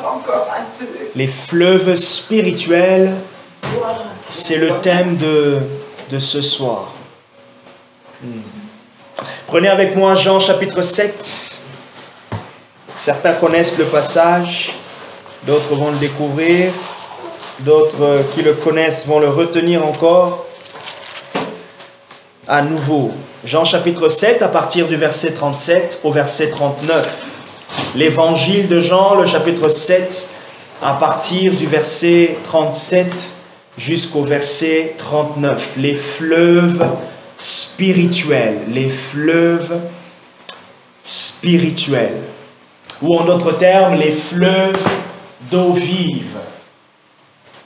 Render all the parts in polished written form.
Encore un peu. Les fleuves spirituels, c'est le thème de ce soir. Prenez avec moi Jean chapitre 7. Certains connaissent le passage, d'autres vont le découvrir, d'autres qui le connaissent vont le retenir encore. À nouveau, Jean chapitre 7 à partir du verset 37 au verset 39. L'évangile de Jean, le chapitre 7, à partir du verset 37 jusqu'au verset 39. Les fleuves spirituels, les fleuves spirituels. Ou en d'autres termes, les fleuves d'eau vive.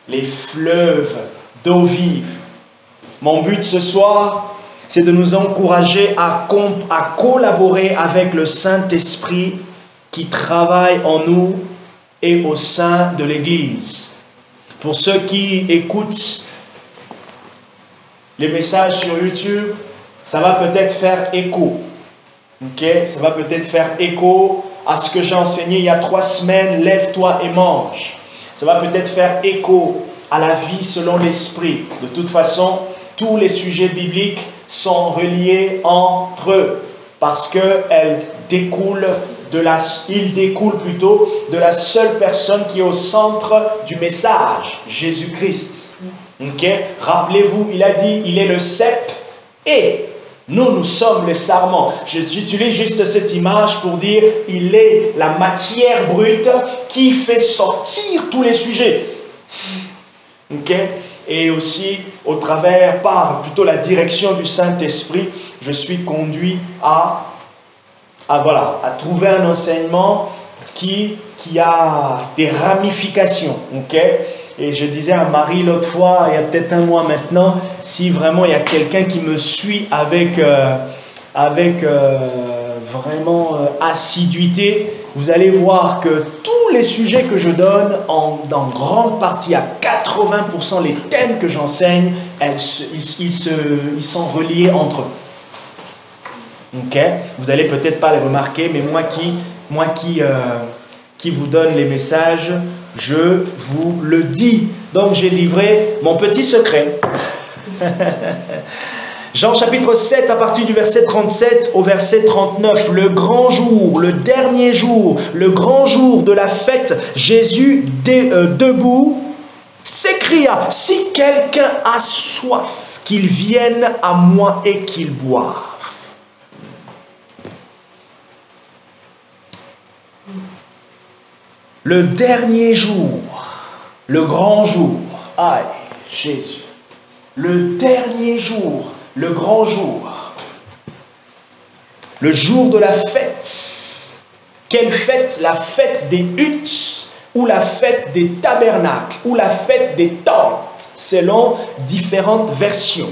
Les fleuves d'eau vive. Mon but ce soir, c'est de nous encourager à collaborer avec le Saint-Esprit qui travaille en nous et au sein de l'Église. Pour ceux qui écoutent les messages sur YouTube, ça va peut-être faire écho. Ok? Ça va peut-être faire écho à ce que j'ai enseigné il y a 3 semaines, lève-toi et mange. Ça va peut-être faire écho à la vie selon l'Esprit. De toute façon, tous les sujets bibliques sont reliés entre eux parce qu'ils découlent de la seule personne qui est au centre du message, Jésus-Christ. Okay? Rappelez-vous, il a dit, il est le cep et nous sommes les sarments. J'utilise juste cette image pour dire, il est la matière brute qui fait sortir tous les sujets. Okay? Et aussi, au travers, par plutôt la direction du Saint-Esprit, je suis conduit à trouver un enseignement qui a des ramifications. Okay? Et je disais à Marie l'autre fois, il y a peut-être un mois maintenant, si vraiment il y a quelqu'un qui me suit avec vraiment assiduité, vous allez voir que tous les sujets que je donne, en grande partie, à 80%, les thèmes que j'enseigne, ils sont reliés entre eux. Okay? Vous n'allez peut-être pas les remarquer, mais moi qui vous donne les messages, je vous le dis. Donc j'ai livré mon petit secret. Jean chapitre 7 à partir du verset 37 au verset 39. Le grand jour, le dernier jour, le grand jour de la fête, Jésus debout s'écria, si quelqu'un a soif, qu'il vienne à moi et qu'il boive. Le dernier jour, le grand jour, aïe, Jésus, le dernier jour, le grand jour, le jour de la fête. Quelle fête? La fête des huttes, ou la fête des tabernacles, ou la fête des tentes, selon différentes versions.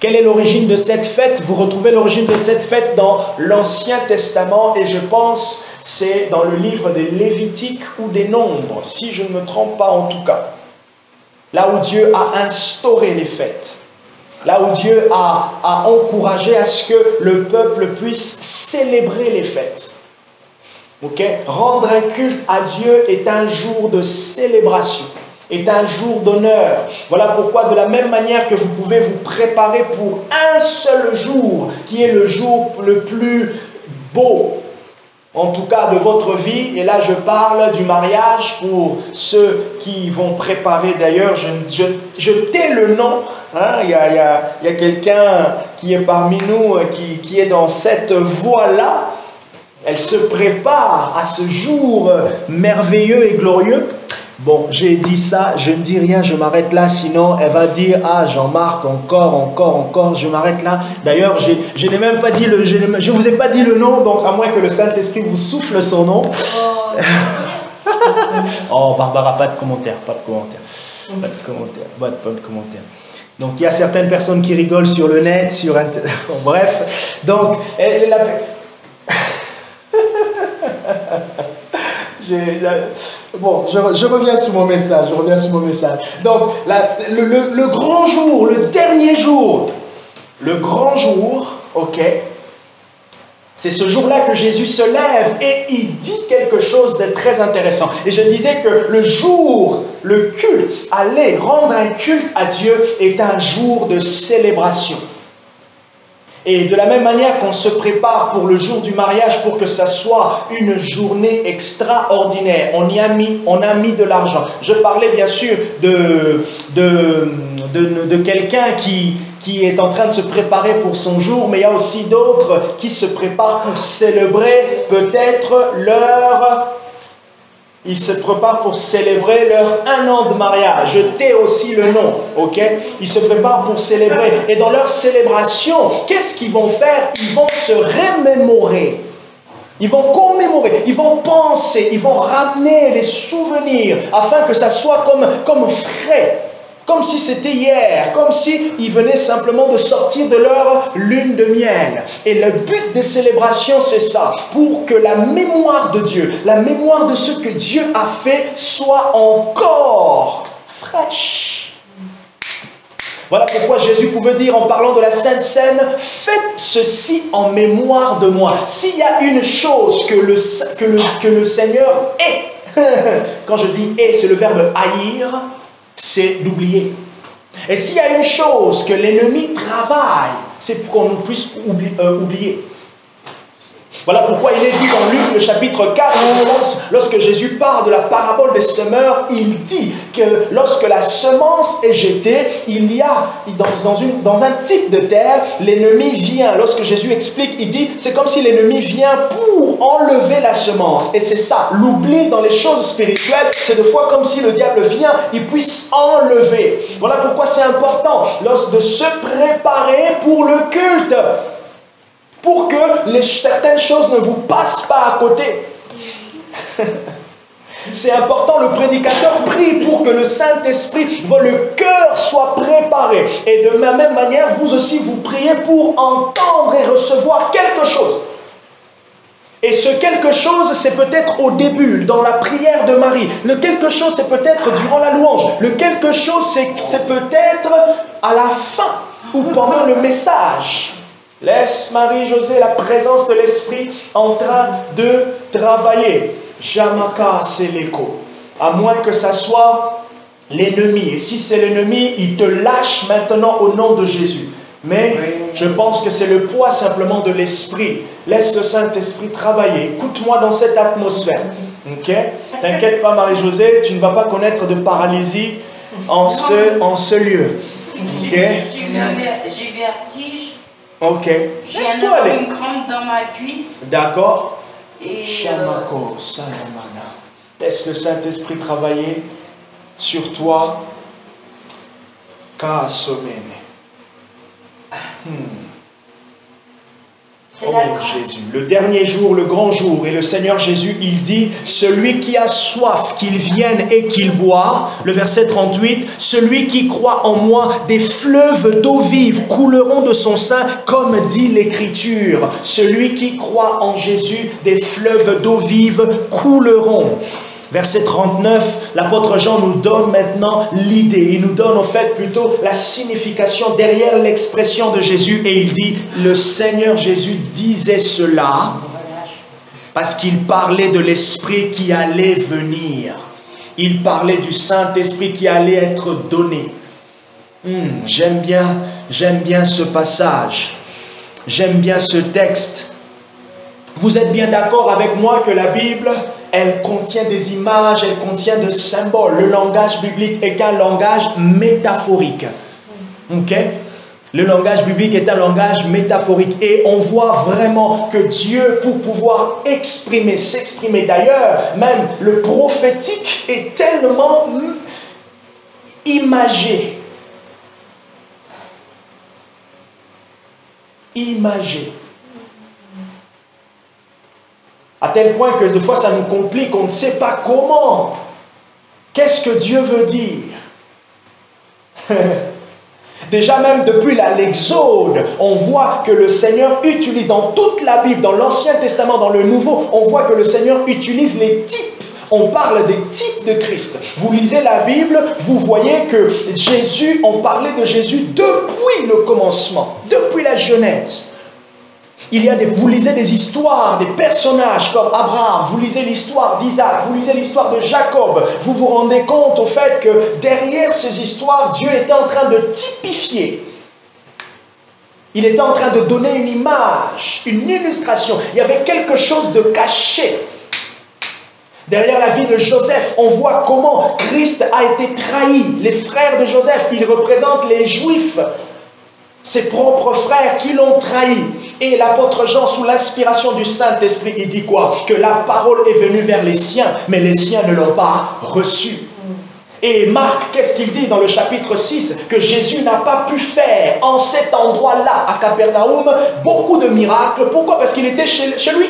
Quelle est l'origine de cette fête? Vous retrouvez l'origine de cette fête dans l'Ancien Testament et je pense c'est dans le livre des Lévitiques ou des Nombres, si je ne me trompe pas en tout cas. Là où Dieu a instauré les fêtes. Là où Dieu a encouragé à ce que le peuple puisse célébrer les fêtes. Okay? Rendre un culte à Dieu est un jour de célébration. Est un jour d'honneur. Voilà pourquoi de la même manière que vous pouvez vous préparer pour un seul jour, qui est le jour le plus beau, en tout cas de votre vie, et là je parle du mariage pour ceux qui vont préparer, d'ailleurs, je tais le nom, hein, il y a quelqu'un qui est parmi nous, qui est dans cette voie-là, elle se prépare à ce jour merveilleux et glorieux. Bon, j'ai dit ça, je ne dis rien, je m'arrête là, sinon elle va dire, ah Jean-Marc, encore, je m'arrête là. D'ailleurs, je n'ai même pas dit je vous ai pas dit le nom, donc à moins que le Saint-Esprit vous souffle son nom. Oh, Barbara, pas de commentaire. Donc il y a certaines personnes qui rigolent sur le net, sur Internet, bref, donc Bon, je reviens sur mon message, Donc, le grand jour, le dernier jour, le grand jour, ok, C'est ce jour-là que Jésus se lève et il dit quelque chose de très intéressant. Et je disais que le jour, le culte, aller rendre un culte à Dieu est un jour de célébration. Et de la même manière qu'on se prépare pour le jour du mariage pour que ça soit une journée extraordinaire, on a mis de l'argent. Je parlais bien sûr de quelqu'un qui est en train de se préparer pour son jour, mais il y a aussi d'autres qui se préparent pour célébrer peut-être ils se préparent pour célébrer leur 1 an de mariage. Je tais aussi le nom, ok? Ils se préparent pour célébrer. Et dans leur célébration, qu'est-ce qu'ils vont faire? Ils vont se remémorer. Ils vont commémorer, ils vont penser, ils vont ramener les souvenirs afin que ça soit comme frais. Comme si c'était hier, comme s'ils venaient simplement de sortir de leur lune de miel. Et le but des célébrations, c'est ça, pour que la mémoire de Dieu, la mémoire de ce que Dieu a fait, soit encore fraîche. Voilà pourquoi Jésus pouvait dire en parlant de la Sainte Seine, faites ceci en mémoire de moi. S'il y a une chose que le Seigneur est, quand je dis est, c'est le verbe haïr, c'est d'oublier. Et s'il y a une chose que l'ennemi travaille, c'est pour qu'on nous puisse oublier. Voilà pourquoi il est dit dans Luc, le chapitre 4, lorsque Jésus parle de la parabole des semeurs, il dit que lorsque la semence est jetée, il y a dans un type de terre, l'ennemi vient. Lorsque Jésus explique, il dit, c'est comme si l'ennemi vient pour enlever la semence. Et c'est ça, l'oubli dans les choses spirituelles, c'est des fois comme si le diable vient, il puisse enlever. Voilà pourquoi c'est important de se préparer pour le culte. Pour que certaines choses ne vous passent pas à côté. C'est important, le prédicateur prie pour que le Saint-Esprit, le cœur soit préparé. Et de la même manière, vous aussi, vous priez pour entendre et recevoir quelque chose. Et ce quelque chose, c'est peut-être au début, dans la prière de Marie. Le quelque chose, c'est peut-être durant la louange. Le quelque chose, c'est peut-être à la fin ou pendant le message. Laisse Marie-Josée la présence de l'Esprit en train de travailler. Jamaka, c'est l'écho. À moins que ça soit l'ennemi. Et si c'est l'ennemi, il te lâche maintenant au nom de Jésus. Mais je pense que c'est le poids simplement de l'Esprit. Laisse le Saint-Esprit travailler. Écoute-moi dans cette atmosphère. Ok? T'inquiète pas Marie-Josée, tu ne vas pas connaître de paralysie en ce lieu. Ok? J'ai vertige. Ok. J'ai une crampe dans ma cuisse. D'accord. Et Shamako Salamana. Laisse le Saint-Esprit travailler sur toi. Kasomene. Oh Jésus, le dernier jour, le grand jour, et le Seigneur Jésus, il dit, celui qui a soif, qu'il vienne et qu'il boit. Le verset 38, celui qui croit en moi, des fleuves d'eau vive couleront de son sein, comme dit l'Écriture. Celui qui croit en Jésus, des fleuves d'eau vive couleront. Verset 39, l'apôtre Jean nous donne maintenant l'idée, il nous donne en fait plutôt la signification derrière l'expression de Jésus et il dit, le Seigneur Jésus disait cela parce qu'il parlait de l'Esprit qui allait venir. Il parlait du Saint-Esprit qui allait être donné. J'aime bien ce passage, j'aime bien ce texte. Vous êtes bien d'accord avec moi que la Bible, elle contient des images, elle contient des symboles. Le langage biblique est un langage métaphorique. Ok? Le langage biblique est un langage métaphorique. Et on voit vraiment que Dieu, pour pouvoir s'exprimer d'ailleurs, même le prophétique est tellement imagé. À tel point que des fois ça nous complique, on ne sait pas comment. Qu'est-ce que Dieu veut dire? Déjà même depuis l'Exode, on voit que le Seigneur utilise dans toute la Bible, dans l'Ancien Testament, dans le Nouveau, on voit que le Seigneur utilise les types. On parle des types de Christ. Vous lisez la Bible, vous voyez que Jésus, on parlait de Jésus depuis le commencement, depuis la Genèse. Vous lisez des histoires, des personnages comme Abraham, vous lisez l'histoire d'Isaac, vous lisez l'histoire de Jacob, vous vous rendez compte au fait que derrière ces histoires, Dieu était en train de typifier. Il était en train de donner une image, une illustration. Il y avait quelque chose de caché. Derrière la vie de Joseph, on voit comment Christ a été trahi. Les frères de Joseph, ils représentent les Juifs, ses propres frères qui l'ont trahi. Et l'apôtre Jean, sous l'inspiration du Saint-Esprit, il dit quoi? Que la parole est venue vers les siens, mais les siens ne l'ont pas reçue. Et Marc, qu'est-ce qu'il dit dans le chapitre 6? Que Jésus n'a pas pu faire en cet endroit-là, à Capernaum, beaucoup de miracles. Pourquoi? Parce qu'il était chez lui.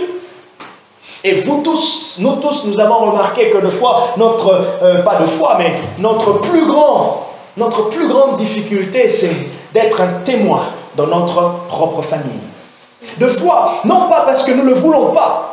Et vous tous, nous avons remarqué que notre plus grande difficulté, c'est d'être un témoin dans notre propre famille. De foi, non pas parce que nous ne le voulons pas,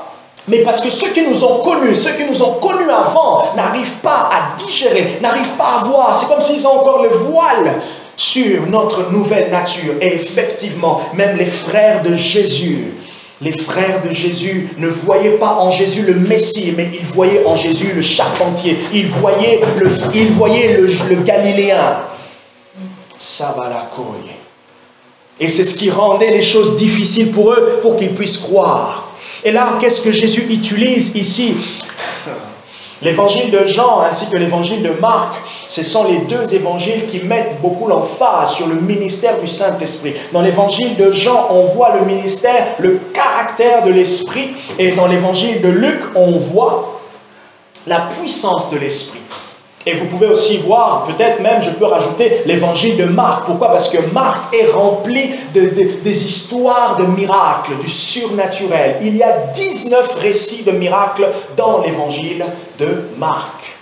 mais parce que ceux qui nous ont connus avant, n'arrivent pas à digérer, n'arrivent pas à voir. C'est comme s'ils ont encore le voile sur notre nouvelle nature. Et effectivement, même les frères de Jésus, ne voyaient pas en Jésus le Messie, mais ils voyaient en Jésus le charpentier. Ils voyaient le Galiléen. Sabalakoye. Et c'est ce qui rendait les choses difficiles pour eux, pour qu'ils puissent croire. Et là, qu'est-ce que Jésus utilise ici? L'évangile de Jean ainsi que l'évangile de Marc, ce sont les deux évangiles qui mettent beaucoup l'emphase sur le ministère du Saint-Esprit. Dans l'évangile de Jean, on voit le ministère, le caractère de l'Esprit. Et dans l'évangile de Luc, on voit la puissance de l'Esprit. Et vous pouvez aussi voir, peut-être même, je peux rajouter l'évangile de Marc. Pourquoi? Parce que Marc est rempli des histoires de miracles, du surnaturel. Il y a 19 récits de miracles dans l'évangile de Marc.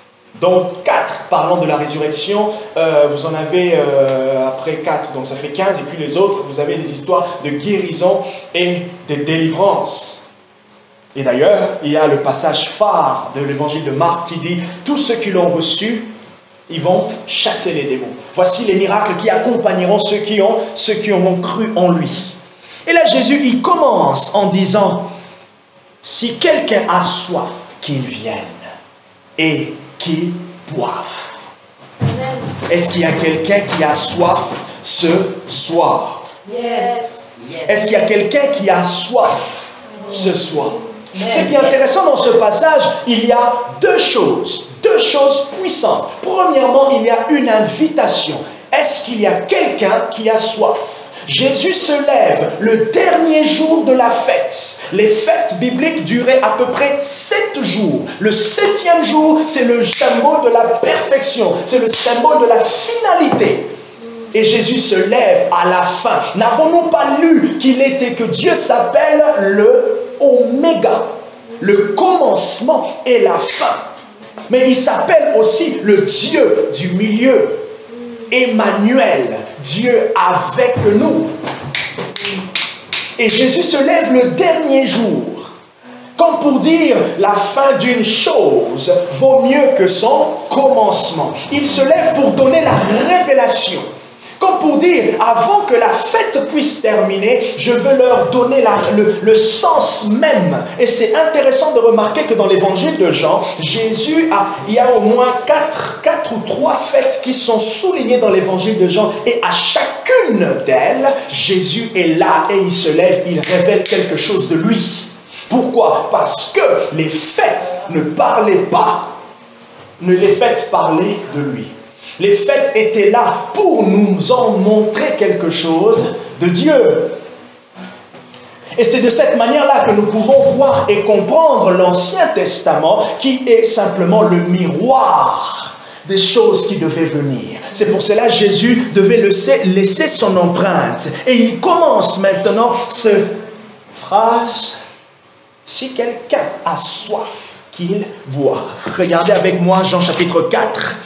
Donc 4 parlant de la résurrection, vous en avez après 4, donc ça fait 15. Et puis les autres, vous avez des histoires de guérison et de délivrance. Et d'ailleurs, il y a le passage phare de l'évangile de Marc qui dit « Tous ceux qui l'ont reçu, ils vont chasser les démons. Voici les miracles qui accompagneront ceux qui auront cru en lui. » Et là, Jésus, il commence en disant « Si quelqu'un a soif, qu'il vienne et qu'il boive. » Est-ce qu'il y a quelqu'un qui a soif ce soir? Yes. Est-ce qu'il y a quelqu'un qui a soif ce soir? Ce qui est intéressant dans ce passage, il y a deux choses puissantes. Premièrement, il y a une invitation. Est-ce qu'il y a quelqu'un qui a soif? Jésus se lève le dernier jour de la fête. Les fêtes bibliques duraient à peu près 7 jours. Le 7e jour, c'est le symbole de la perfection. C'est le symbole de la finalité. Et Jésus se lève à la fin. N'avons-nous pas lu que Dieu s'appelle le Oméga, le commencement et la fin. Mais il s'appelle aussi le Dieu du milieu. Emmanuel, Dieu avec nous. Et Jésus se lève le dernier jour, comme pour dire la fin d'une chose vaut mieux que son commencement. Il se lève pour donner la révélation. Comme pour dire, avant que la fête puisse terminer, je veux leur donner le sens même. Et c'est intéressant de remarquer que dans l'évangile de Jean, il y a au moins 4 ou 3 fêtes qui sont soulignées dans l'évangile de Jean. Et à chacune d'elles, Jésus est là et il se lève, il révèle quelque chose de lui. Pourquoi? Parce que les fêtes ne les fêtes parlaient de lui. Les fêtes étaient là pour nous en montrer quelque chose de Dieu. Et c'est de cette manière-là que nous pouvons voir et comprendre l'Ancien Testament qui est simplement le miroir des choses qui devaient venir. C'est pour cela que Jésus devait laisser son empreinte. Et il commence maintenant cette phrase, « Si quelqu'un a soif, qu'il boive. » Regardez avec moi Jean chapitre 4.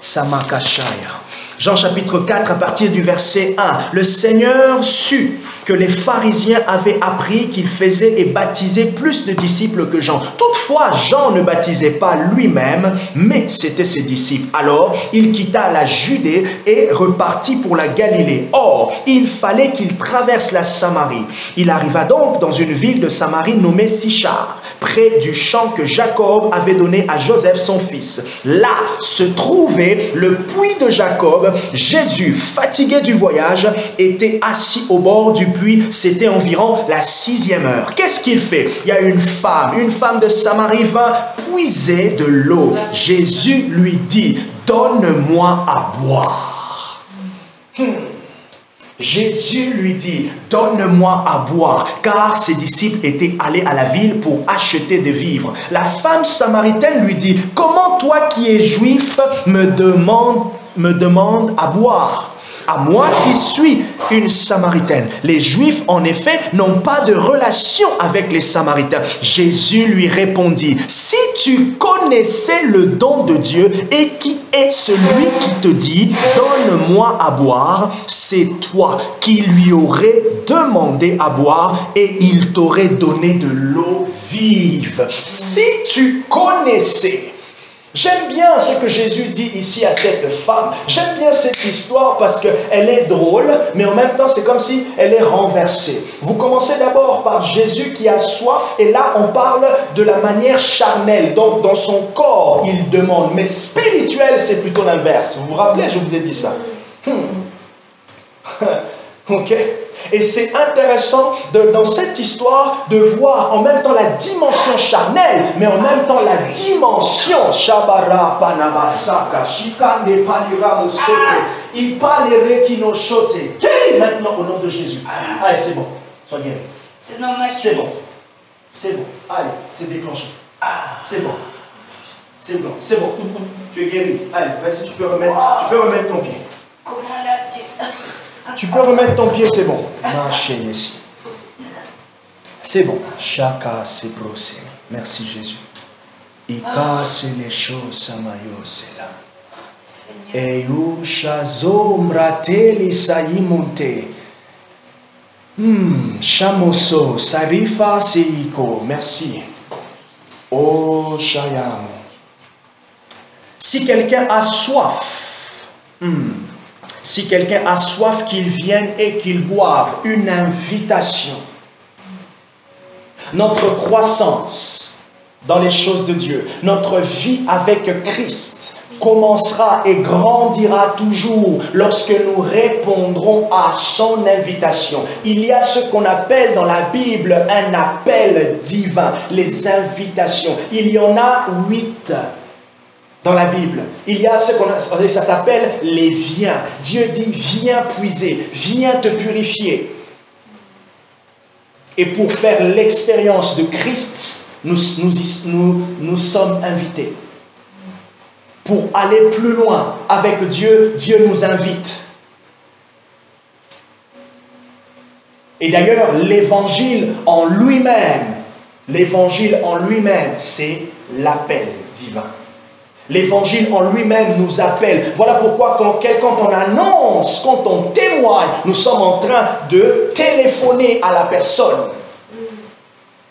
Samakashaya. Jean chapitre 4 à partir du verset 1. Le Seigneur sut que les pharisiens avaient appris qu'il faisait et baptisait plus de disciples que Jean. Toutefois, Jean ne baptisait pas lui-même, mais c'était ses disciples. Alors, il quitta la Judée et repartit pour la Galilée. Or, il fallait qu'il traverse la Samarie. Il arriva donc dans une ville de Samarie nommée Sichar, près du champ que Jacob avait donné à Joseph son fils. Là se trouvait le puits de Jacob. Jésus, fatigué du voyage, était assis au bord du puits. C'était environ la 6e heure. Qu'est-ce qu'il fait? Il y a une femme de Samarie vint puiser de l'eau. Jésus lui dit, donne-moi à boire. Jésus lui dit, donne-moi à boire, car ses disciples étaient allés à la ville pour acheter des vivres. La femme samaritaine lui dit, comment toi qui es juif me demandes à boire? À moi qui suis une Samaritaine. Les Juifs, en effet, n'ont pas de relation avec les Samaritains. Jésus lui répondit, si tu connaissais le don de Dieu et qui est celui qui te dit, donne-moi à boire, c'est toi qui lui aurais demandé à boire et il t'aurait donné de l'eau vive. Si tu connaissais. J'aime bien ce que Jésus dit ici à cette femme. J'aime bien cette histoire parce qu'elle est drôle, mais en même temps, c'est comme si elle est renversée. Vous commencez d'abord par Jésus qui a soif, et là, on parle de la manière charnelle. Donc, dans son corps, il demande. Mais spirituel, c'est plutôt l'inverse. Vous vous rappelez, je vous ai dit ça. Ok? Et c'est intéressant dans cette histoire de voir en même temps la dimension charnelle, mais en même temps la dimension Shabara Panabasaka Shikande Palira Mosete Ipalere Kinoshote. Guéris maintenant au nom de Jésus. Allez, c'est bon. Sois guéri. C'est dans ma C'est bon. C'est bon. Allez, c'est déclenché. C'est bon. C'est bon. C'est bon. Tu es guéri. Allez, vas-y, tu peux remettre ton pied. Comment là-tu? Tu peux remettre ton pied, c'est bon. Marchez ici. C'est bon. Chaka se procès. Merci Jésus. Ika se les choses samayo c'est là. Eyusha zomrateli saimonte. Chamoso sarifa seiko. Merci. Oh Shayam. Si quelqu'un a soif. Si quelqu'un a soif, qu'il vienne et qu'il boive. Une invitation. Notre croissance dans les choses de Dieu, notre vie avec Christ commencera et grandira toujours lorsque nous répondrons à son invitation. Il y a ce qu'on appelle dans la Bible un appel divin, les invitations. Il y en a 8. Dans la Bible, il y a ça s'appelle les viens. Dieu dit, viens puiser, viens te purifier. Et pour faire l'expérience de Christ, nous sommes invités. Pour aller plus loin avec Dieu, Dieu nous invite. Et d'ailleurs, l'évangile en lui-même, c'est l'appel divin. L'évangile en lui-même nous appelle. Voilà pourquoi quand on annonce, quand on témoigne, nous sommes en train de téléphoner à la personne.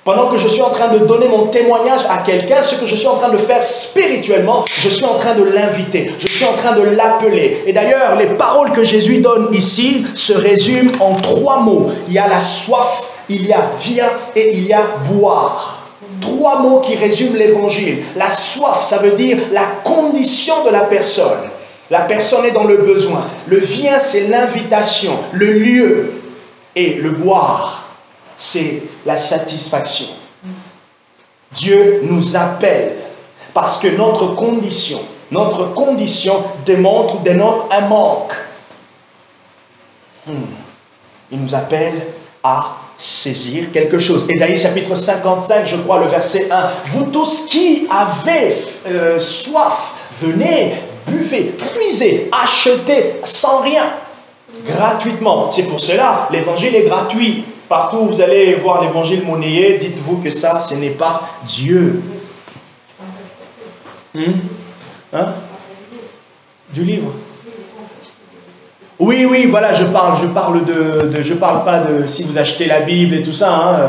Pendant que je suis en train de donner mon témoignage à quelqu'un, ce que je suis en train de faire spirituellement, je suis en train de l'inviter, je suis en train de l'appeler. Et d'ailleurs, les paroles que Jésus donne ici se résument en 3 mots. Il y a la soif, il y a viens et il y a boire. 3 mots qui résument l'évangile. La soif, ça veut dire la condition de la personne. La personne est dans le besoin. Le viens, c'est l'invitation, le lieu. Et le boire, c'est la satisfaction. Dieu nous appelle parce que notre condition dénote un manque. Il nous appelle à saisir quelque chose. Ésaïe chapitre 55, je crois, le verset 1. Vous tous qui avez soif, venez, buvez, puisez, achetez sans rien, gratuitement. C'est pour cela, l'évangile est gratuit. Partout où vous allez voir l'évangile monnayé, dites-vous que ça, ce n'est pas Dieu. Du livre. Oui, oui, voilà, je parle pas de si vous achetez la Bible et tout ça, hein,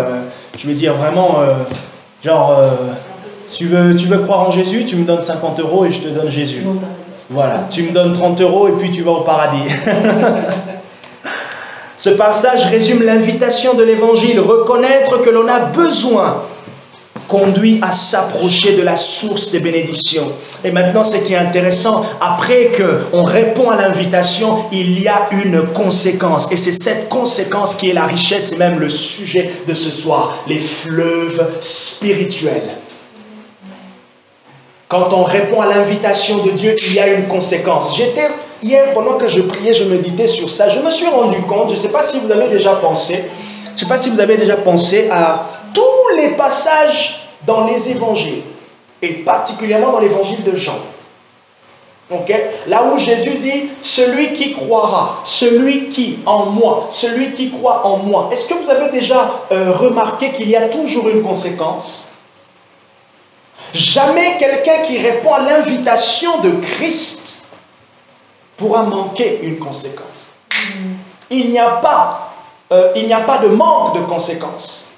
je veux dire vraiment, tu veux croire en Jésus, tu me donnes 50 € et je te donne Jésus. Voilà, tu me donnes 30 € et puis tu vas au paradis. Ce passage résume l'invitation de l'Évangile. Reconnaître que l'on a besoin conduit à s'approcher de la source des bénédictions. Et maintenant, ce qui est intéressant, après qu'on répond à l'invitation, il y a une conséquence. Et c'est cette conséquence qui est la richesse et même le sujet de ce soir, les fleuves spirituels. Quand on répond à l'invitation de Dieu, il y a une conséquence. Hier, pendant que je priais, je méditais sur ça. Je me suis rendu compte, je ne sais pas si vous avez déjà pensé, à tous les passages dans les évangiles, et particulièrement dans l'évangile de Jean. Okay? Là où Jésus dit, celui qui croira, celui qui en moi, celui qui croit en moi. Est-ce que vous avez déjà remarqué qu'il y a toujours une conséquence? Jamais quelqu'un qui répond à l'invitation de Christ pourra manquer une conséquence. Il n'y a pas de manque de conséquences.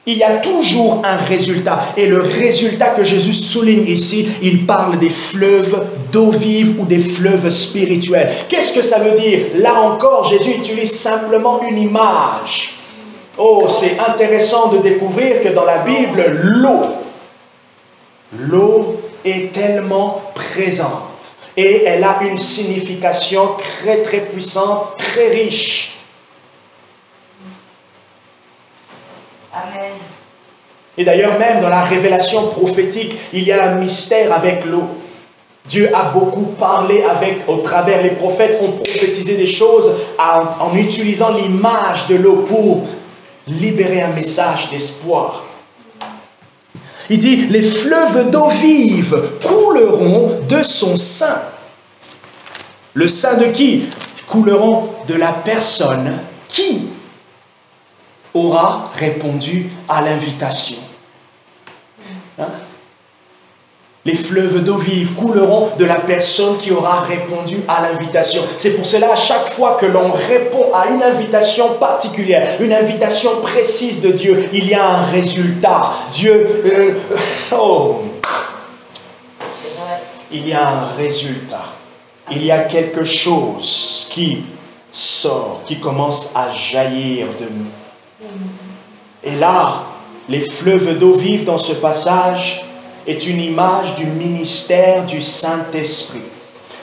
Il y a toujours un résultat. Et le résultat que Jésus souligne ici, il parle des fleuves d'eau vive ou des fleuves spirituels. Qu'est-ce que ça veut dire? Là encore, Jésus utilise simplement une image. Oh, c'est intéressant de découvrir que dans la Bible, l'eau est tellement présente. Et elle a une signification très très puissante, très riche. Amen. Et d'ailleurs, même dans la révélation prophétique, il y a un mystère avec l'eau. Dieu a beaucoup parlé au travers les prophètes, ont prophétisé des choses en utilisant l'image de l'eau pour libérer un message d'espoir. Il dit, les fleuves d'eau vive couleront de son sein. Le sein de qui? Couleront de la personne qui aura répondu à l'invitation. Hein? Les fleuves d'eau vive couleront de la personne qui aura répondu à l'invitation. C'est pour cela, à chaque fois que l'on répond à une invitation particulière, une invitation précise de Dieu, il y a un résultat. Il y a un résultat. Il y a quelque chose qui sort, qui commence à jaillir de nous. Et là, les fleuves d'eau vive dans ce passage est une image du ministère du Saint-Esprit.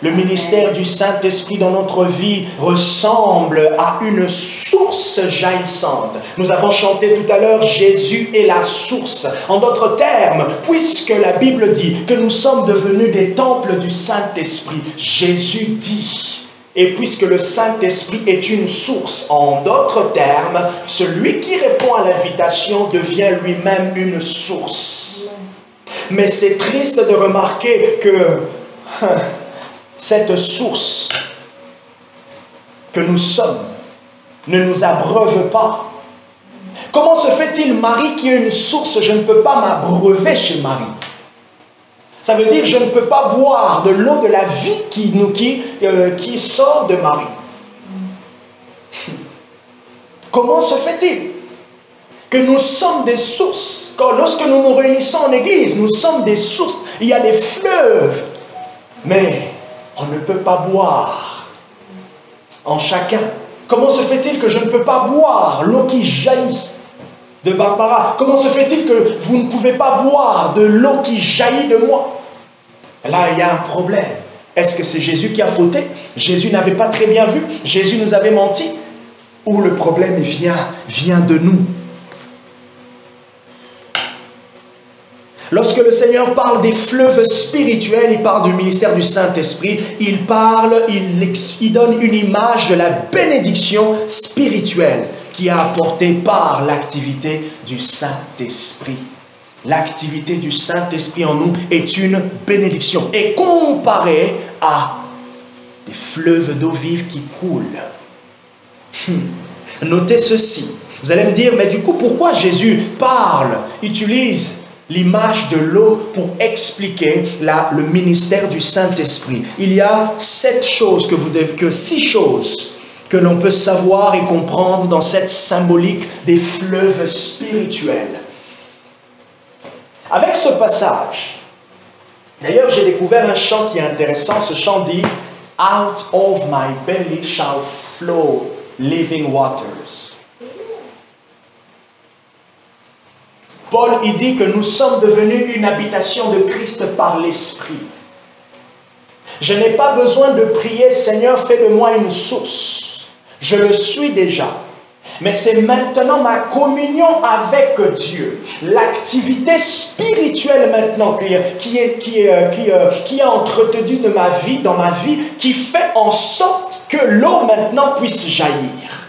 Le ministère du Saint-Esprit dans notre vie ressemble à une source jaillissante. Nous avons chanté tout à l'heure, Jésus est la source. En d'autres termes, puisque la Bible dit que nous sommes devenus des temples du Saint-Esprit, Jésus dit, et puisque le Saint-Esprit est une source, en d'autres termes, celui qui répond à l'invitation devient lui-même une source. Mais c'est triste de remarquer que cette source que nous sommes ne nous abreuve pas. Comment se fait-il, Marie qui est une source, je ne peux pas m'abreuver chez Marie? Ça veut dire que je ne peux pas boire de l'eau de la vie qui sort de Marie. Comment se fait-il que nous sommes des sources? Lorsque nous nous réunissons en église, nous sommes des sources. Il y a des fleuves. Mais on ne peut pas boire en chacun. Comment se fait-il que je ne peux pas boire l'eau qui jaillit de Barbara? Comment se fait-il que vous ne pouvez pas boire de l'eau qui jaillit de moi? Là, il y a un problème. Est-ce que c'est Jésus qui a fauté? Jésus n'avait pas très bien vu? Jésus nous avait menti? Ou le problème vient de nous? Lorsque le Seigneur parle des fleuves spirituels, il parle du ministère du Saint-Esprit, il donne une image de la bénédiction spirituelle qui est apportée par l'activité du Saint-Esprit. L'activité du Saint-Esprit en nous est une bénédiction et comparée à des fleuves d'eau vive qui coulent. Notez ceci. Vous allez me dire, mais du coup, pourquoi Jésus utilise l'image de l'eau pour expliquer le ministère du Saint-Esprit? Il y a 6 choses que l'on peut savoir et comprendre dans cette symbolique des fleuves spirituels. Avec ce passage, d'ailleurs j'ai découvert un chant qui est intéressant. Ce chant dit « Out of my belly shall flow living waters ». Paul, il dit que nous sommes devenus une habitation de Christ par l'Esprit. Je n'ai pas besoin de prier, Seigneur, fais de moi une source. Je le suis déjà. Mais c'est maintenant ma communion avec Dieu, l'activité spirituelle maintenant qui est entretenue de ma vie, dans ma vie, qui fait en sorte que l'eau maintenant puisse jaillir.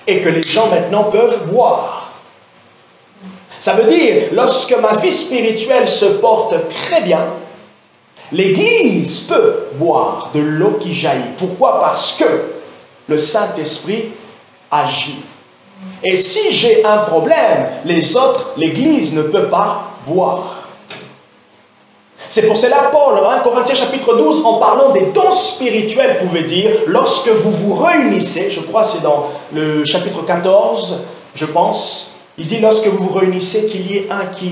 Et que les gens maintenant peuvent boire. Ça veut dire, lorsque ma vie spirituelle se porte très bien, l'Église peut boire de l'eau qui jaillit. Pourquoi? Parce que le Saint-Esprit agit. Et si j'ai un problème, l'Église ne peut pas boire. C'est pour cela, Paul, 1 Corinthiens chapitre 12, en parlant des dons spirituels, pouvait dire, lorsque vous vous réunissez, je crois c'est dans le chapitre 14, je pense, il dit, lorsque vous vous réunissez, qu'il y ait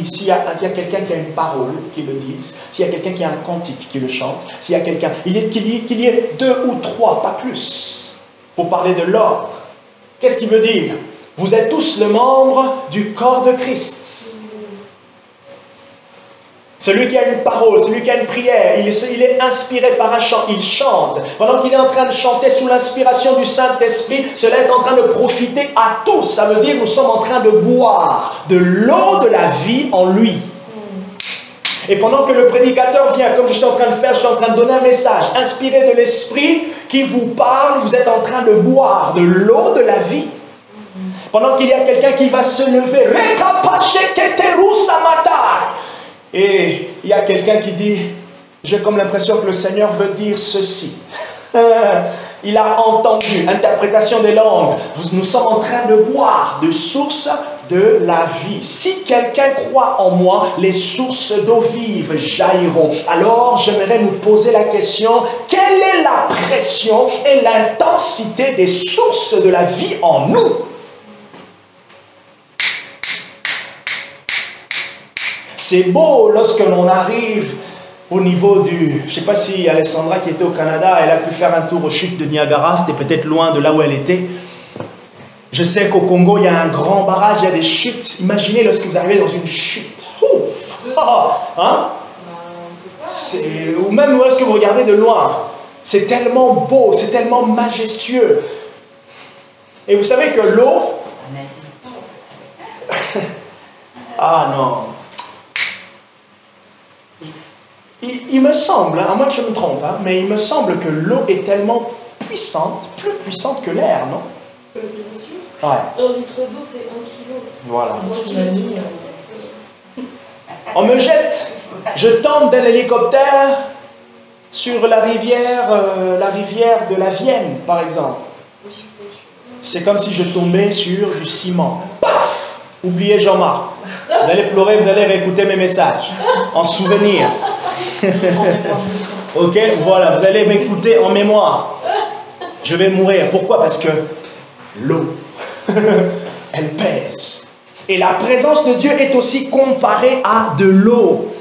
s'il y a quelqu'un qui a une parole, qui le dise, s'il y a quelqu'un qui a un cantique, qui le chante, s'il y a quelqu'un, qu'il y ait 2 ou 3, pas plus, pour parler de l'ordre. Qu'est-ce qu'il veut dire? Vous êtes tous le membre du corps de Christ. Celui qui a une parole, celui qui a une prière, il est inspiré par un chant, il chante. Pendant qu'il est en train de chanter sous l'inspiration du Saint-Esprit, cela est en train de profiter à tous. Ça veut dire que nous sommes en train de boire de l'eau de la vie en lui. Et pendant que le prédicateur vient, comme je suis en train de faire, je suis en train de donner un message, inspiré de l'Esprit qui vous parle, vous êtes en train de boire de l'eau de la vie. Pendant qu'il y a quelqu'un qui va se lever, et il y a quelqu'un qui dit, j'ai comme l'impression que le Seigneur veut dire ceci. Il a entendu, interprétation des langues. Nous sommes en train de boire de sources de la vie. Si quelqu'un croit en moi, les sources d'eau vive jailliront. Alors, j'aimerais nous poser la question, quelle est la pression et l'intensité des sources de la vie en nous? C'est beau lorsque l'on arrive au niveau du... Je ne sais pas si Alessandra qui était au Canada, elle a pu faire un tour aux chutes de Niagara, c'était peut-être loin de là où elle était. Je sais qu'au Congo, il y a un grand barrage, il y a des chutes. Imaginez lorsque vous arrivez dans une chute. Hein? Ou même lorsque vous regardez de loin. C'est tellement beau, c'est tellement majestueux. Et vous savez que l'eau... Ah non. Il me semble, à moins que je me trompe, mais il me semble que l'eau est tellement puissante, plus puissante que l'air, non? Bien sûr. Ouais. 1 litre d'eau, c'est 1 kilo. Voilà. On me jette, je tombe d'un hélicoptère sur la rivière de la Vienne, par exemple. C'est comme si je tombais sur du ciment. Paf! Oubliez Jean-Marc. Vous allez pleurer, vous allez réécouter mes messages. En souvenir. Ok, voilà, vous allez m'écouter en mémoire. Je vais mourir. Pourquoi? Parce que l'eau, elle pèse. Et la présence de Dieu est aussi comparée à de l'eau.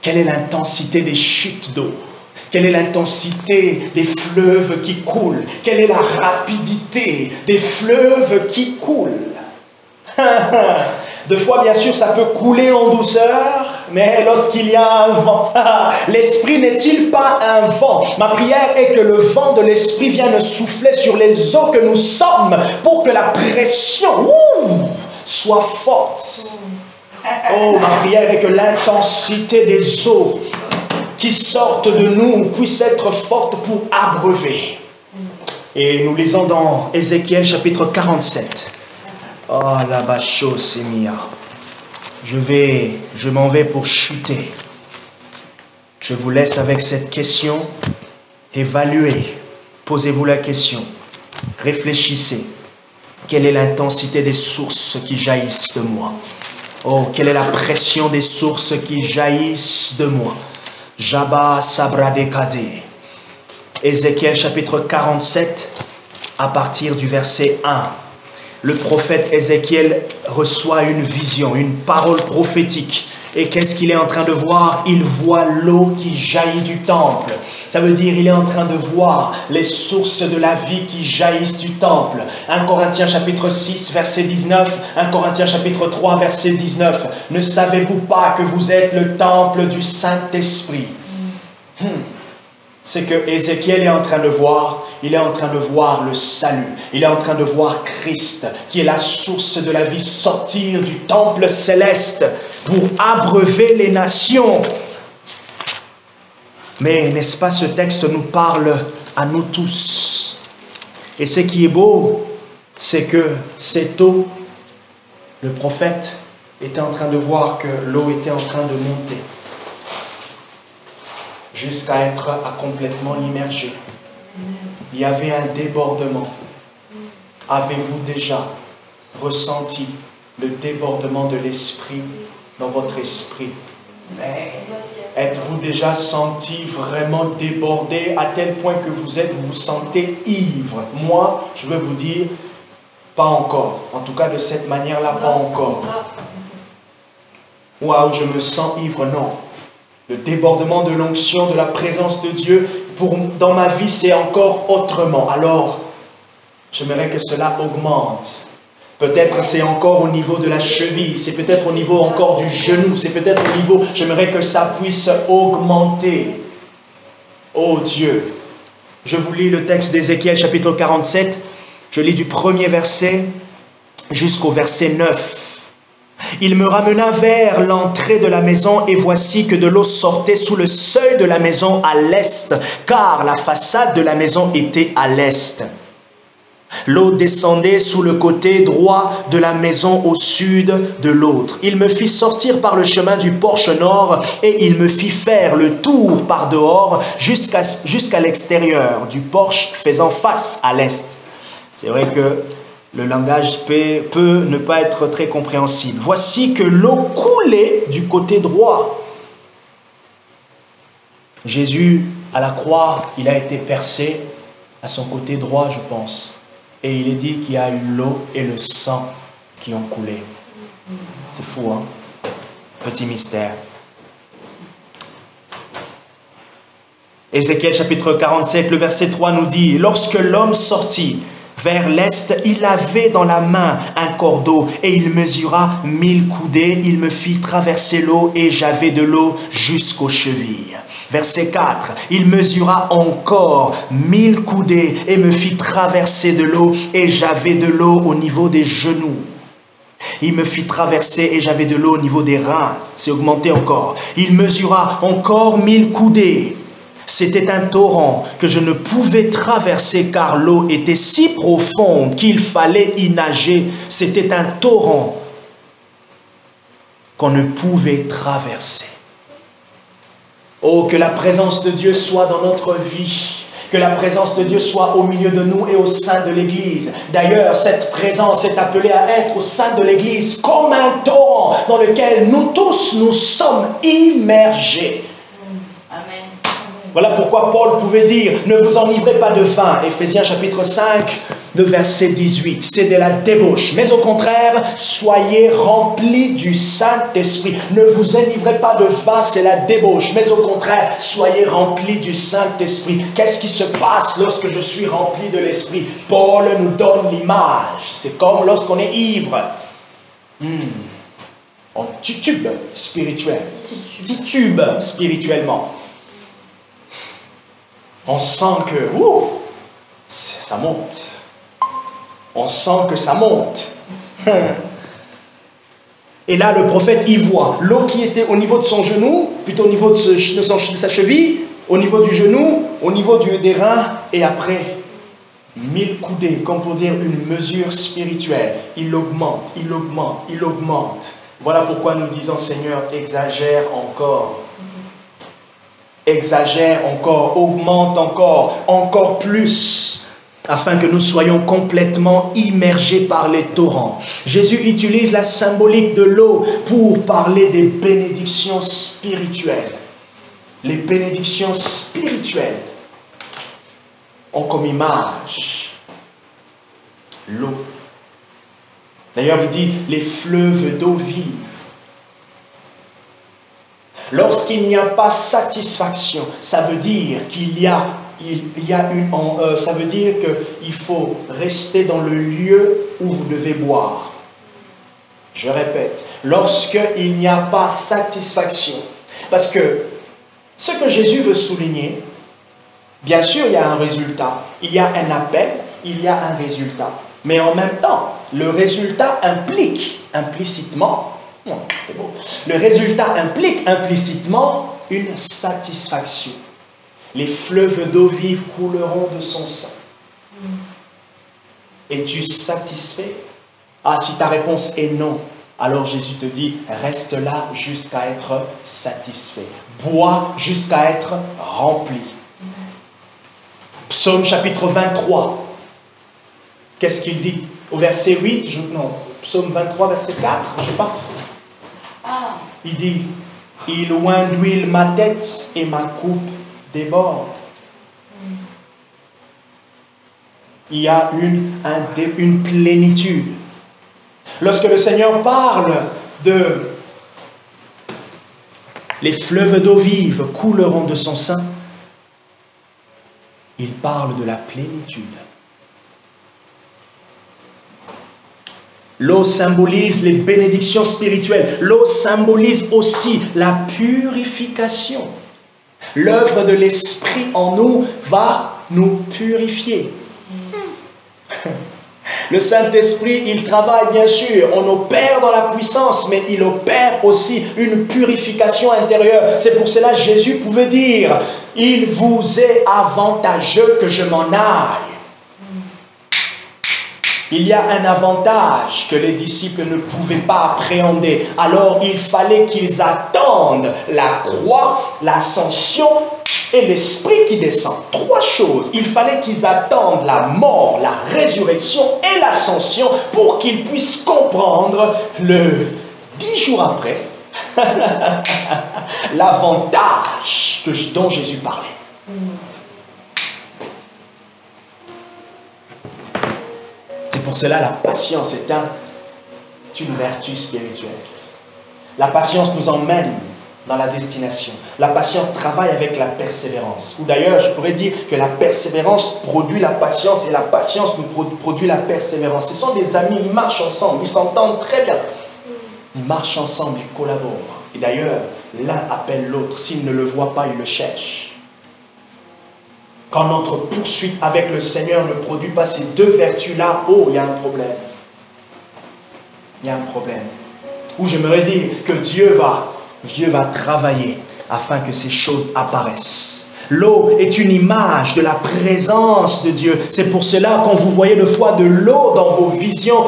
Quelle est l'intensité des chutes d'eau? Quelle est l'intensité des fleuves qui coulent? Quelle est la rapidité des fleuves qui coulent? Deux fois, bien sûr, ça peut couler en douceur, mais lorsqu'il y a un vent, l'esprit n'est-il pas un vent? Ma prière est que le vent de l'esprit vienne souffler sur les eaux que nous sommes pour que la pression soit forte. Oh, ma prière est que l'intensité des eaux qui sortent de nous puisse être forte pour abreuver. Et nous lisons dans Ézéchiel chapitre 47. Oh, là-bas, chaud, c'est mia. Je m'en vais pour chuter. Je vous laisse avec cette question. Évaluez. Posez-vous la question. Réfléchissez. Quelle est l'intensité des sources qui jaillissent de moi? Oh, quelle est la pression des sources qui jaillissent de moi? Jabba Sabra Dekazé. Ézéchiel chapitre 47, à partir du verset 1. Le prophète Ézéchiel reçoit une vision, une parole prophétique. Et qu'est-ce qu'il est en train de voir? Il voit l'eau qui jaillit du temple. Ça veut dire il est en train de voir les sources de la vie qui jaillissent du temple. 1 Corinthiens chapitre 6, verset 19. 1 Corinthiens chapitre 3, verset 19. Ne savez-vous pas que vous êtes le temple du Saint-Esprit? C'est que Ézéchiel est en train de voir, il est en train de voir le salut, il est en train de voir Christ, qui est la source de la vie, sortir du temple céleste pour abreuver les nations. Mais n'est-ce pas, ce texte nous parle à nous tous. Et ce qui est beau, c'est que cette eau, le prophète était en train de voir que l'eau était en train de monter, jusqu'à être à complètement immergé. Il y avait un débordement. Avez-vous déjà ressenti le débordement de l'esprit dans votre esprit? Êtes-vous déjà senti vraiment débordé à tel point que vous vous sentez ivre? Moi, je veux vous dire, pas encore. En tout cas, de cette manière-là, pas encore. Waouh, je me sens ivre, non. Le débordement de l'onction, de la présence de Dieu, dans ma vie, c'est encore autrement. Alors, j'aimerais que cela augmente. Peut-être c'est encore au niveau de la cheville, c'est peut-être au niveau encore du genou, c'est peut-être au niveau, j'aimerais que ça puisse augmenter. Oh Dieu, je vous lis le texte d'Ézéchiel chapitre 47, je lis du premier verset jusqu'au verset 9. Il me ramena vers l'entrée de la maison et voici que de l'eau sortait sous le seuil de la maison à l'est, car la façade de la maison était à l'est. L'eau descendait sous le côté droit de la maison au sud de l'autre. Il me fit sortir par le chemin du porche nord et il me fit faire le tour par dehors jusqu'à l'extérieur du porche faisant face à l'est. C'est vrai que le langage peut ne pas être très compréhensible. Voici que l'eau coulait du côté droit. Jésus, à la croix, il a été percé à son côté droit, je pense. Et il est dit qu'il y a eu l'eau et le sang qui ont coulé. C'est fou, hein? Petit mystère. Ézéchiel chapitre 47, le verset 3 nous dit « Lorsque l'homme sortit vers l'est, il avait dans la main un cordeau et il mesura 1000 coudées. Il me fit traverser l'eau et j'avais de l'eau jusqu'aux chevilles. » Verset 4, il mesura encore 1000 coudées et me fit traverser de l'eau et j'avais de l'eau au niveau des genoux. Il me fit traverser et j'avais de l'eau au niveau des reins. C'est augmenté encore. Il mesura encore 1000 coudées. C'était un torrent que je ne pouvais traverser car l'eau était si profonde qu'il fallait y nager. C'était un torrent qu'on ne pouvait traverser. Oh, que la présence de Dieu soit dans notre vie. Que la présence de Dieu soit au milieu de nous et au sein de l'Église. D'ailleurs, cette présence est appelée à être au sein de l'Église comme un torrent dans lequel nous tous nous sommes immergés. Amen. Voilà pourquoi Paul pouvait dire « Ne vous enivrez pas de vin » Éphésiens chapitre 5, le verset 18. C'est de la débauche. Mais au contraire, soyez remplis du Saint-Esprit. Ne vous enivrez pas de vin, c'est la débauche. Mais au contraire, soyez remplis du Saint-Esprit. Qu'est-ce qui se passe lorsque je suis rempli de l'Esprit? Paul nous donne l'image. C'est comme lorsqu'on est ivre. On titube spirituel. Titube spirituellement. On sent que ça monte. On sent que ça monte. Et là, le prophète y voit l'eau qui était au niveau de son genou, plutôt au niveau de sa cheville, au niveau du genou, au niveau des reins, et après, 1000 coudées, comme pour dire une mesure spirituelle. Il augmente, il augmente, il augmente. Voilà pourquoi nous disons, Seigneur, exagère encore. Exagère encore, augmente encore plus, afin que nous soyons complètement immergés par les torrents. Jésus utilise la symbolique de l'eau pour parler des bénédictions spirituelles. Les bénédictions spirituelles. ont comme image l'eau. D'ailleurs, il dit les fleuves d'eau vive. Lorsqu'il n'y a pas satisfaction, ça veut dire ça veut dire qu'il faut rester dans le lieu où vous devez boire. Je répète, lorsqu'il n'y a pas satisfaction. Parce que ce que Jésus veut souligner, bien sûr, il y a un résultat. Il y a un appel, il y a un résultat. Mais en même temps, le résultat implique implicitement, c'est beau, le résultat implique implicitement une satisfaction. Les fleuves d'eau vive couleront de son sein. Es-tu satisfait? Ah, si ta réponse est non, alors Jésus te dit, reste là jusqu'à être satisfait. Bois jusqu'à être rempli. Psaume chapitre 23. Qu'est-ce qu'il dit? Au verset 8, Psaume 23, verset 4, je ne sais pas. Il dit, il oint d'huile ma tête et ma coupe déborde. Il y a une plénitude. Lorsque le Seigneur parle de les fleuves d'eau vive couleront de son sein, il parle de la plénitude. L'eau symbolise les bénédictions spirituelles. L'eau symbolise aussi la purification. L'œuvre de l'Esprit en nous va nous purifier. Le Saint-Esprit, il travaille bien sûr, on opère dans la puissance, mais il opère aussi une purification intérieure. C'est pour cela que Jésus pouvait dire, « Il vous est avantageux que je m'en aille. » Il y a un avantage que les disciples ne pouvaient pas appréhender. Alors il fallait qu'ils attendent la croix, l'ascension et l'Esprit qui descend. 3 choses. Il fallait qu'ils attendent la mort, la résurrection et l'ascension pour qu'ils puissent comprendre 10 jours après l'avantage dont Jésus parlait. C'est pour cela la patience est une vertu spirituelle. La patience nous emmène dans la destination. La patience travaille avec la persévérance. Ou d'ailleurs, je pourrais dire que la persévérance produit la patience et la patience nous produit la persévérance. Ce sont des amis, ils marchent ensemble, ils s'entendent très bien. Ils marchent ensemble, ils collaborent. Et d'ailleurs, l'un appelle l'autre. S'il ne le voit pas, il le cherche. Quand notre poursuite avec le Seigneur ne produit pas ces 2 vertus-là, oh, il y a un problème. Il y a un problème. Ou j'aimerais dire que Dieu va travailler afin que ces choses apparaissent. L'eau est une image de la présence de Dieu. C'est pour cela quand vous voyez le fois de l'eau dans vos visions,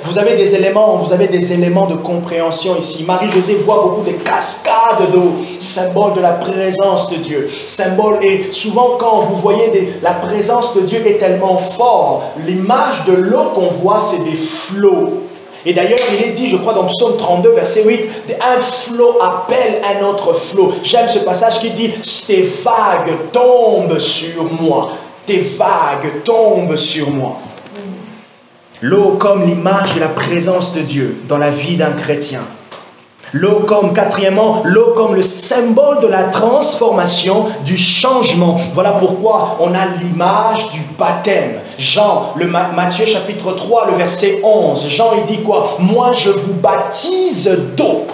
vous avez des éléments de compréhension ici. Marie-Josée voit beaucoup de cascades d'eau, symbole de la présence de Dieu. Symbole, et souvent quand vous voyez la présence de Dieu est tellement forte, l'image de l'eau qu'on voit, c'est des flots. Et d'ailleurs, il est dit, je crois, dans Psaume 32, verset 8, un flot appelle un autre flot. J'aime ce passage qui dit, tes vagues tombent sur moi. Tes vagues tombent sur moi. L'eau comme l'image de la présence de Dieu dans la vie d'un chrétien. L'eau comme, quatrièmement, l'eau comme le symbole de la transformation, du changement. Voilà pourquoi on a l'image du baptême. Matthieu chapitre 3, le verset 11. Jean, il dit quoi? Moi, je vous baptise d'eau.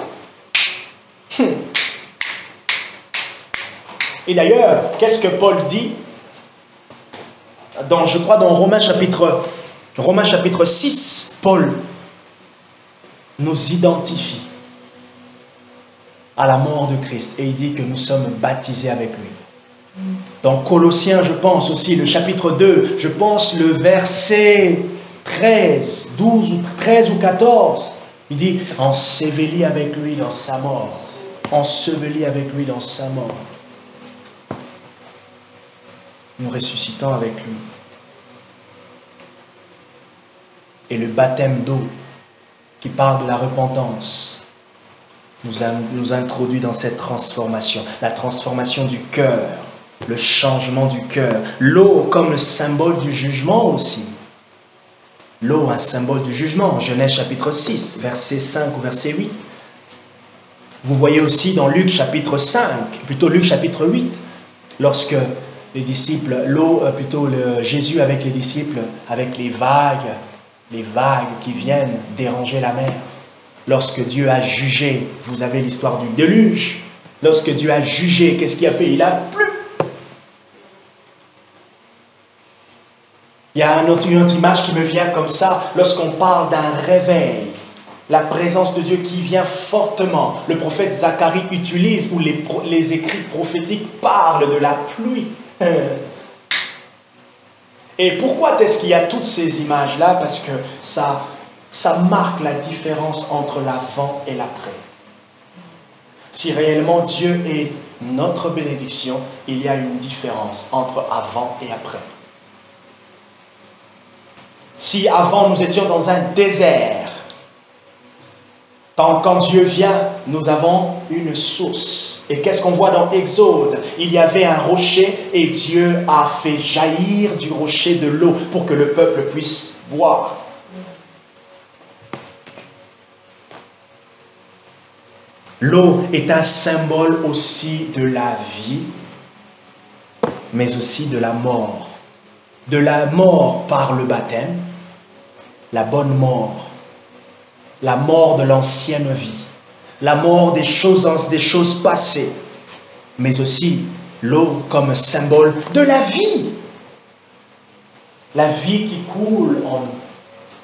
Et d'ailleurs, qu'est-ce que Paul dit? Je crois dans Romains chapitre 6, Paul nous identifie à la mort de Christ. Et il dit que nous sommes baptisés avec lui. Dans Colossiens, je pense aussi, le chapitre 2, je pense le verset 13, 12 ou 13 ou 14. Il dit, enseveli avec lui dans sa mort. Enseveli avec lui dans sa mort. Nous ressuscitons avec lui. Et le baptême d'eau, qui parle de la repentance, nous introduit dans cette transformation, la transformation du cœur, le changement du cœur. L'eau comme le symbole du jugement aussi. L'eau, un symbole du jugement. Genèse chapitre 6, verset 5 ou verset 8. Vous voyez aussi dans Luc chapitre 5, plutôt Luc chapitre 8, lorsque les disciples, Jésus avec les disciples, avec les vagues qui viennent déranger la mer. Lorsque Dieu a jugé, vous avez l'histoire du déluge. Lorsque Dieu a jugé, qu'est-ce qu'il a fait? Il a plu. Il y a une autre image qui me vient comme ça, lorsqu'on parle d'un réveil. La présence de Dieu qui vient fortement. Le prophète Zacharie utilise, ou les écrits prophétiques parlent de la pluie. Et pourquoi est-ce qu'il y a toutes ces images-là? Parce que ça marque la différence entre l'avant et l'après. Si réellement Dieu est notre bénédiction, il y a une différence entre avant et après. Si avant nous étions dans un désert, quand Dieu vient, nous avons une source. Et qu'est-ce qu'on voit dans Exode? Il y avait un rocher et Dieu a fait jaillir du rocher de l'eau pour que le peuple puisse boire. L'eau est un symbole aussi de la vie, mais aussi de la mort. De la mort par le baptême, la bonne mort. La mort de l'ancienne vie, la mort des choses passées, mais aussi l'eau comme symbole de la vie qui coule en nous,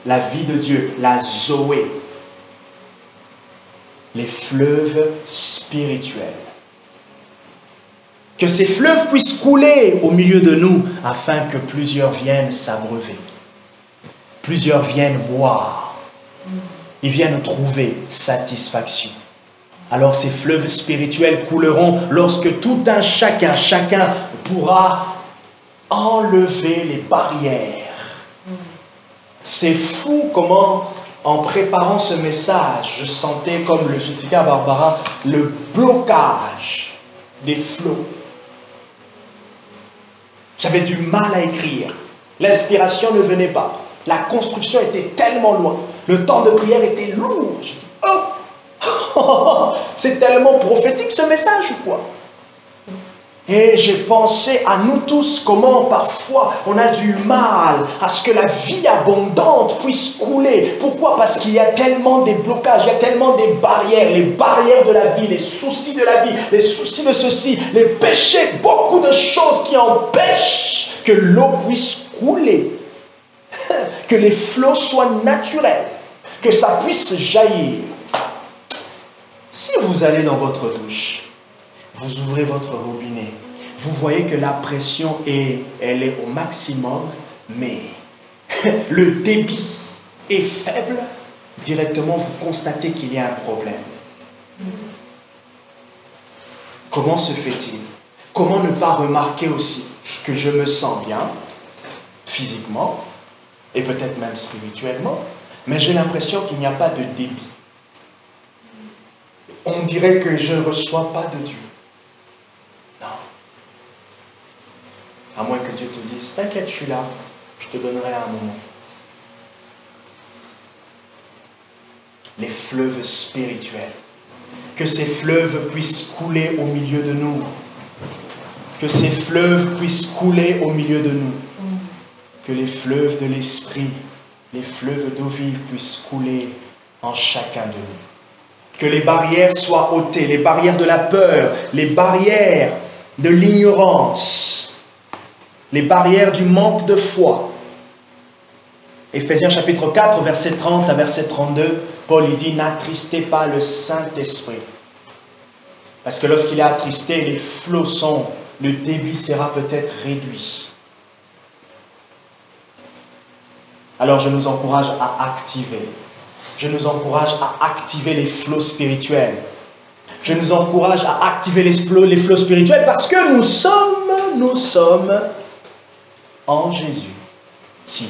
la vie de Dieu, la Zoé, les fleuves spirituels. Que ces fleuves puissent couler au milieu de nous afin que plusieurs viennent s'abreuver, plusieurs viennent boire. Ils viennent trouver satisfaction. Alors ces fleuves spirituels couleront lorsque tout un chacun pourra enlever les barrières. C'est fou comment, en préparant ce message, je sentais comme le dis à Barbara, le blocage des flots. J'avais du mal à écrire. L'inspiration ne venait pas. La construction était tellement loin. Le temps de prière était lourd. Je dis, oh, c'est tellement prophétique ce message ou quoi? Et j'ai pensé à nous tous, comment parfois on a du mal à ce que la vie abondante puisse couler. Pourquoi? Parce qu'il y a tellement des blocages, il y a tellement des barrières, les barrières de la vie, les soucis de la vie, les soucis de ceci, les péchés, beaucoup de choses qui empêchent que l'eau puisse couler. Que les flots soient naturels, que ça puisse jaillir. Si vous allez dans votre douche, vous ouvrez votre robinet, vous voyez que la pression elle est au maximum, mais le débit est faible, directement vous constatez qu'il y a un problème. Comment se fait-il? Comment ne pas remarquer aussi que je me sens bien, physiquement, et peut-être même spirituellement, mais j'ai l'impression qu'il n'y a pas de débit. On dirait que je ne reçois pas de Dieu. Non. À moins que Dieu te dise, t'inquiète, je suis là, je te donnerai un moment. Les fleuves spirituels. Que ces fleuves puissent couler au milieu de nous. Que ces fleuves puissent couler au milieu de nous. Que les fleuves de l'esprit, les fleuves d'eau vive puissent couler en chacun de nous. Que les barrières soient ôtées, les barrières de la peur, les barrières de l'ignorance, les barrières du manque de foi. Éphésiens chapitre 4, verset 30 à verset 32, Paul il dit « N'attristez pas le Saint-Esprit ». Parce que lorsqu'il est attristé, les flots sont, le débit sera peut-être réduit. Alors je nous encourage à activer. Je nous encourage à activer les flots spirituels. Je nous encourage à activer les flots spirituels parce que nous sommes en Jésus. Si,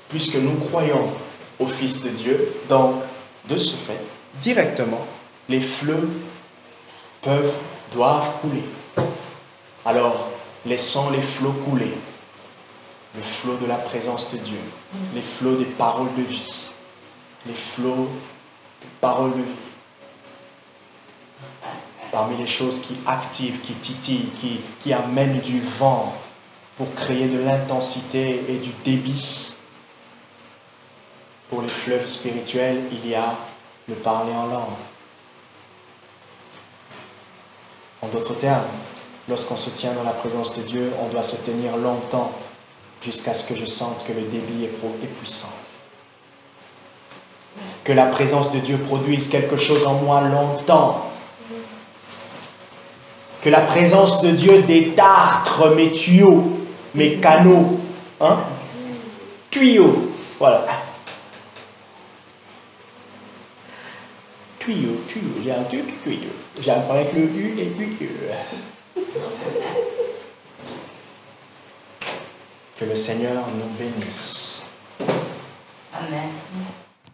puisque nous croyons au Fils de Dieu, donc de ce fait, directement, les flots doivent couler. Alors, Laissons les flots couler. Le flot de la présence de Dieu. Les flots des paroles de vie. Les flots des paroles de vie. Parmi les choses qui activent, qui titillent, qui amènent du vent pour créer de l'intensité et du débit. Pour les fleuves spirituels, il y a le parler en langue. En d'autres termes, lorsqu'on se tient dans la présence de Dieu, on doit se tenir longtemps jusqu'à ce que je sente que le débit est puissant. Que la présence de Dieu produise quelque chose en moi longtemps. Que la présence de Dieu détartre mes tuyaux, mes canaux. Hein? Tuyaux. Voilà. Tuyau. J'ai un truc, tuyau. J'apprends avec le U et U. Que le Seigneur nous bénisse. Amen.